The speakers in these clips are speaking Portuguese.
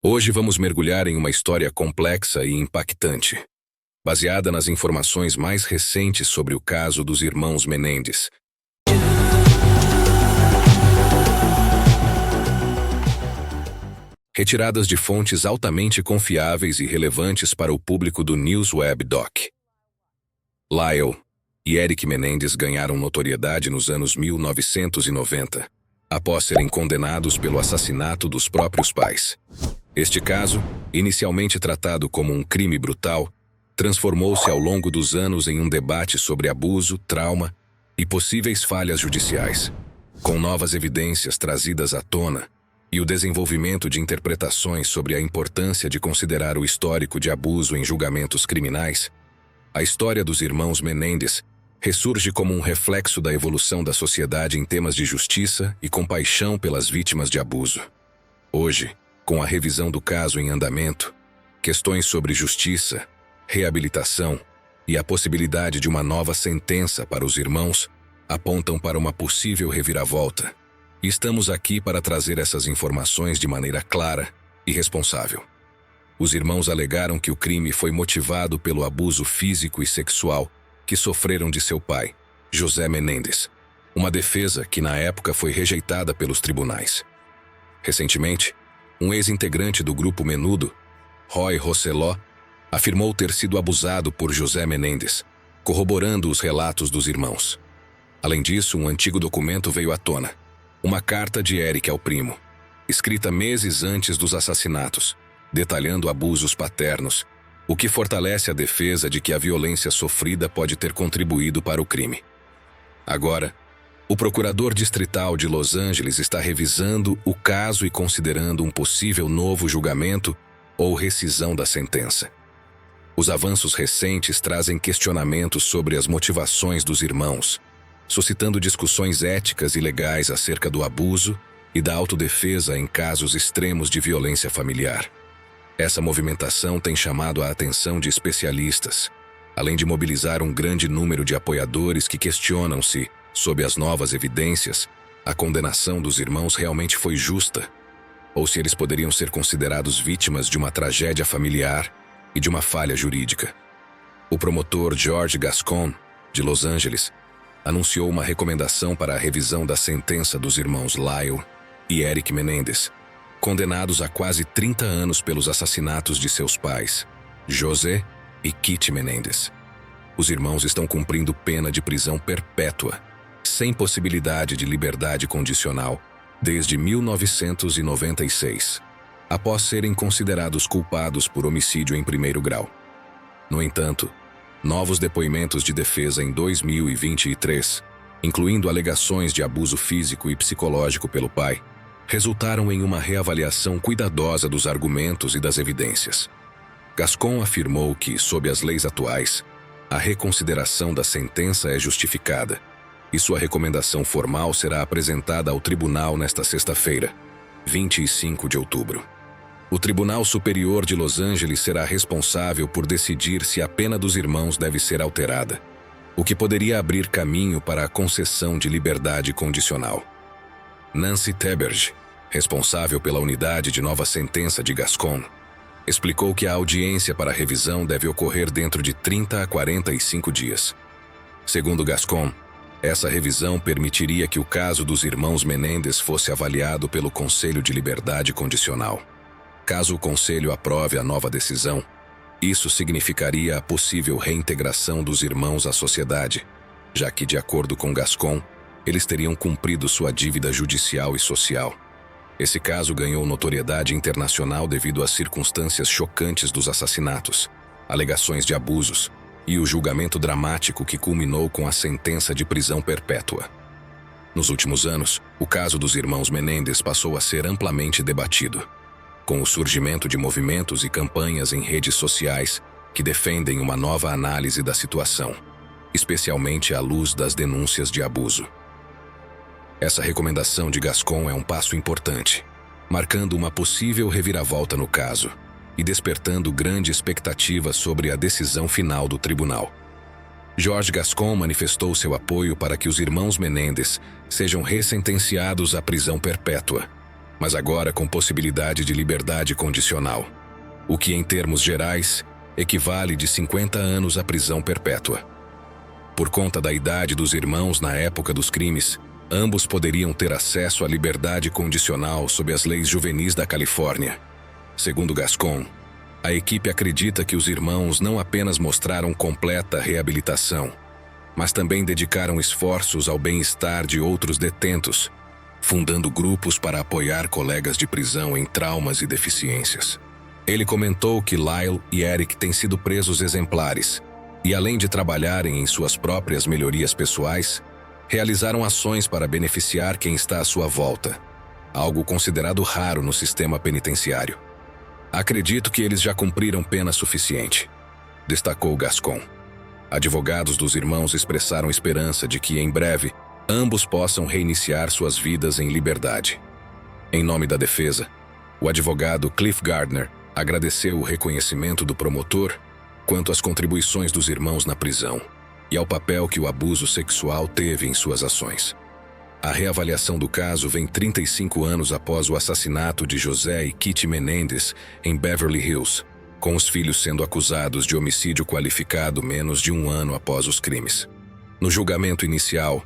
Hoje vamos mergulhar em uma história complexa e impactante, baseada nas informações mais recentes sobre o caso dos irmãos Menendez. Retiradas de fontes altamente confiáveis e relevantes para o público do NewsWeb Doc. Lyle e Eric Menendez ganharam notoriedade nos anos 1990, após serem condenados pelo assassinato dos próprios pais. Este caso, inicialmente tratado como um crime brutal, transformou-se ao longo dos anos em um debate sobre abuso, trauma e possíveis falhas judiciais. Com novas evidências trazidas à tona e o desenvolvimento de interpretações sobre a importância de considerar o histórico de abuso em julgamentos criminais, a história dos irmãos Menendez ressurge como um reflexo da evolução da sociedade em temas de justiça e compaixão pelas vítimas de abuso. Hoje, com a revisão do caso em andamento, questões sobre justiça, reabilitação e a possibilidade de uma nova sentença para os irmãos apontam para uma possível reviravolta. E estamos aqui para trazer essas informações de maneira clara e responsável. Os irmãos alegaram que o crime foi motivado pelo abuso físico e sexual que sofreram de seu pai, José Menendez, uma defesa que na época foi rejeitada pelos tribunais. Recentemente, um ex-integrante do grupo Menudo, Roy Rosselló, afirmou ter sido abusado por José Menendez, corroborando os relatos dos irmãos. Além disso, um antigo documento veio à tona, uma carta de Eric ao primo, escrita meses antes dos assassinatos, detalhando abusos paternos, o que fortalece a defesa de que a violência sofrida pode ter contribuído para o crime. Agora, o procurador distrital de Los Angeles está revisando o caso e considerando um possível novo julgamento ou rescisão da sentença. Os avanços recentes trazem questionamentos sobre as motivações dos irmãos, suscitando discussões éticas e legais acerca do abuso e da autodefesa em casos extremos de violência familiar. Essa movimentação tem chamado a atenção de especialistas, além de mobilizar um grande número de apoiadores que questionam se, sob as novas evidências, a condenação dos irmãos realmente foi justa, ou se eles poderiam ser considerados vítimas de uma tragédia familiar e de uma falha jurídica. O promotor George Gascon, de Los Angeles, anunciou uma recomendação para a revisão da sentença dos irmãos Lyle e Eric Menendez, condenados a quase 30 anos pelos assassinatos de seus pais, José e Kitty Menendez. Os irmãos estão cumprindo pena de prisão perpétua, sem possibilidade de liberdade condicional, desde 1996, após serem considerados culpados por homicídio em primeiro grau. No entanto, novos depoimentos de defesa em 2023, incluindo alegações de abuso físico e psicológico pelo pai, resultaram em uma reavaliação cuidadosa dos argumentos e das evidências. Gascon afirmou que, sob as leis atuais, a reconsideração da sentença é justificada, e sua recomendação formal será apresentada ao tribunal nesta sexta-feira, 25 de outubro. O Tribunal Superior de Los Angeles será responsável por decidir se a pena dos irmãos deve ser alterada, o que poderia abrir caminho para a concessão de liberdade condicional. Nancy Teberge, responsável pela unidade de nova sentença de Gascon, explicou que a audiência para a revisão deve ocorrer dentro de 30 a 45 dias. Segundo Gascon, essa revisão permitiria que o caso dos irmãos Menendez fosse avaliado pelo Conselho de Liberdade Condicional. Caso o Conselho aprove a nova decisão, isso significaria a possível reintegração dos irmãos à sociedade, já que, de acordo com Gascon, eles teriam cumprido sua dívida judicial e social. Esse caso ganhou notoriedade internacional devido às circunstâncias chocantes dos assassinatos, alegações de abusos e o julgamento dramático que culminou com a sentença de prisão perpétua. Nos últimos anos, o caso dos irmãos Menendez passou a ser amplamente debatido, com o surgimento de movimentos e campanhas em redes sociais que defendem uma nova análise da situação, especialmente à luz das denúncias de abuso. Essa recomendação de Gascon é um passo importante, marcando uma possível reviravolta no caso e despertando grande expectativa sobre a decisão final do tribunal. George Gascon manifestou seu apoio para que os irmãos Menendez sejam ressentenciados à prisão perpétua, mas agora com possibilidade de liberdade condicional, o que em termos gerais equivale de 50 anos à prisão perpétua. Por conta da idade dos irmãos na época dos crimes, ambos poderiam ter acesso à liberdade condicional sob as leis juvenis da Califórnia. Segundo Gascon, a equipe acredita que os irmãos não apenas mostraram completa reabilitação, mas também dedicaram esforços ao bem-estar de outros detentos, fundando grupos para apoiar colegas de prisão em traumas e deficiências. Ele comentou que Lyle e Eric têm sido presos exemplares e, além de trabalharem em suas próprias melhorias pessoais, realizaram ações para beneficiar quem está à sua volta, algo considerado raro no sistema penitenciário. Acredito que eles já cumpriram pena suficiente, destacou Gascon. Advogados dos irmãos expressaram esperança de que, em breve, ambos possam reiniciar suas vidas em liberdade. Em nome da defesa, o advogado Cliff Gardner agradeceu o reconhecimento do promotor quanto às contribuições dos irmãos na prisão e ao papel que o abuso sexual teve em suas ações. A reavaliação do caso vem 35 anos após o assassinato de José e Kitty Menendez em Beverly Hills, com os filhos sendo acusados de homicídio qualificado menos de um ano após os crimes. No julgamento inicial,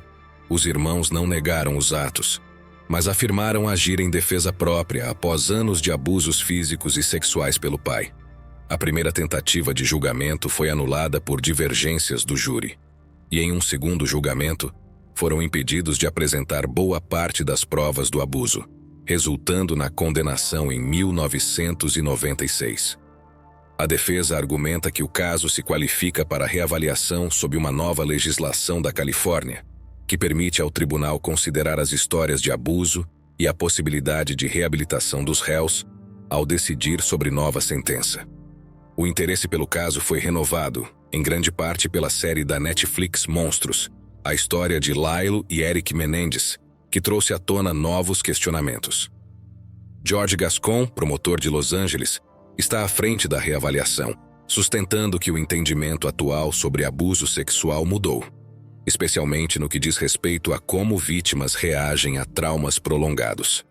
os irmãos não negaram os atos, mas afirmaram agir em defesa própria após anos de abusos físicos e sexuais pelo pai. A primeira tentativa de julgamento foi anulada por divergências do júri, e em um segundo julgamento, foram impedidos de apresentar boa parte das provas do abuso, resultando na condenação em 1996. A defesa argumenta que o caso se qualifica para reavaliação sob uma nova legislação da Califórnia, que permite ao tribunal considerar as histórias de abuso e a possibilidade de reabilitação dos réus ao decidir sobre nova sentença. O interesse pelo caso foi renovado, em grande parte pela série da Netflix Monstros, a história de Lyle e Eric Menendez, que trouxe à tona novos questionamentos. George Gascon, promotor de Los Angeles, está à frente da reavaliação, sustentando que o entendimento atual sobre abuso sexual mudou, especialmente no que diz respeito a como vítimas reagem a traumas prolongados.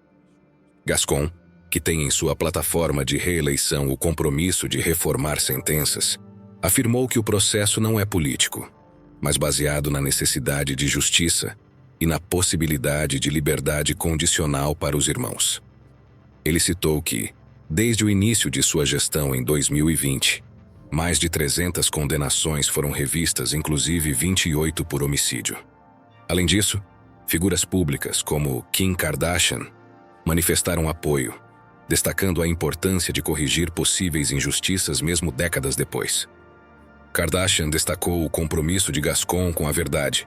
Gascon, que tem em sua plataforma de reeleição o compromisso de reformar sentenças, afirmou que o processo não é político, mas baseado na necessidade de justiça e na possibilidade de liberdade condicional para os irmãos. Ele citou que, desde o início de sua gestão em 2020, mais de 300 condenações foram revistas, inclusive 28 por homicídio. Além disso, figuras públicas como Kim Kardashian manifestaram apoio, destacando a importância de corrigir possíveis injustiças mesmo décadas depois. Kardashian destacou o compromisso de Gascon com a verdade,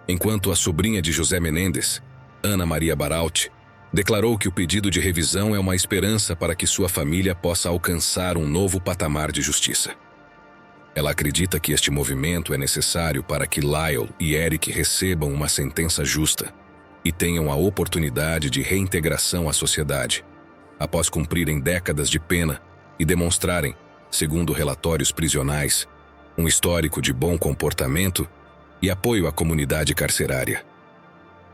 enquanto a sobrinha de José Menendez, Ana Maria Baralt, declarou que o pedido de revisão é uma esperança para que sua família possa alcançar um novo patamar de justiça. Ela acredita que este movimento é necessário para que Lyle e Eric recebam uma sentença justa e tenham a oportunidade de reintegração à sociedade, após cumprirem décadas de pena e demonstrarem, segundo relatórios prisionais, um histórico de bom comportamento e apoio à comunidade carcerária.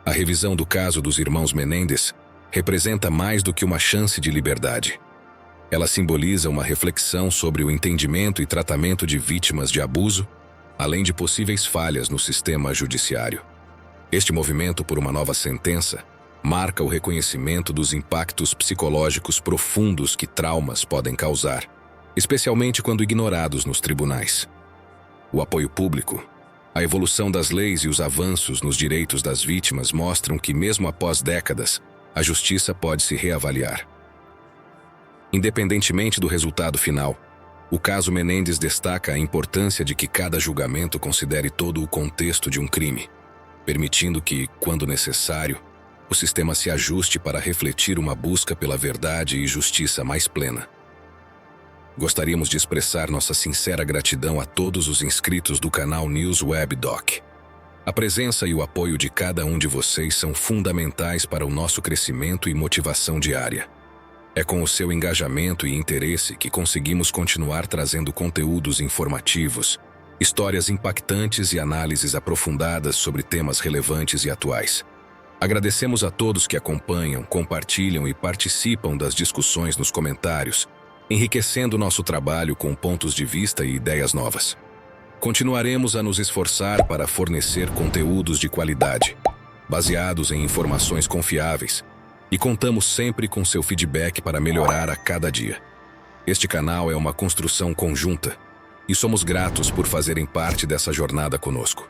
A revisão do caso dos irmãos Menendez representa mais do que uma chance de liberdade. Ela simboliza uma reflexão sobre o entendimento e tratamento de vítimas de abuso, além de possíveis falhas no sistema judiciário. Este movimento por uma nova sentença marca o reconhecimento dos impactos psicológicos profundos que traumas podem causar, especialmente quando ignorados nos tribunais. O apoio público, a evolução das leis e os avanços nos direitos das vítimas mostram que, mesmo após décadas, a justiça pode se reavaliar. Independentemente do resultado final, o caso Menendez destaca a importância de que cada julgamento considere todo o contexto de um crime, permitindo que, quando necessário, o sistema se ajuste para refletir uma busca pela verdade e justiça mais plena. Gostaríamos de expressar nossa sincera gratidão a todos os inscritos do canal News Web Doc. A presença e o apoio de cada um de vocês são fundamentais para o nosso crescimento e motivação diária. É com o seu engajamento e interesse que conseguimos continuar trazendo conteúdos informativos, histórias impactantes e análises aprofundadas sobre temas relevantes e atuais. Agradecemos a todos que acompanham, compartilham e participam das discussões nos comentários, enriquecendo nosso trabalho com pontos de vista e ideias novas. Continuaremos a nos esforçar para fornecer conteúdos de qualidade, baseados em informações confiáveis, e contamos sempre com seu feedback para melhorar a cada dia. Este canal é uma construção conjunta, e somos gratos por fazerem parte dessa jornada conosco.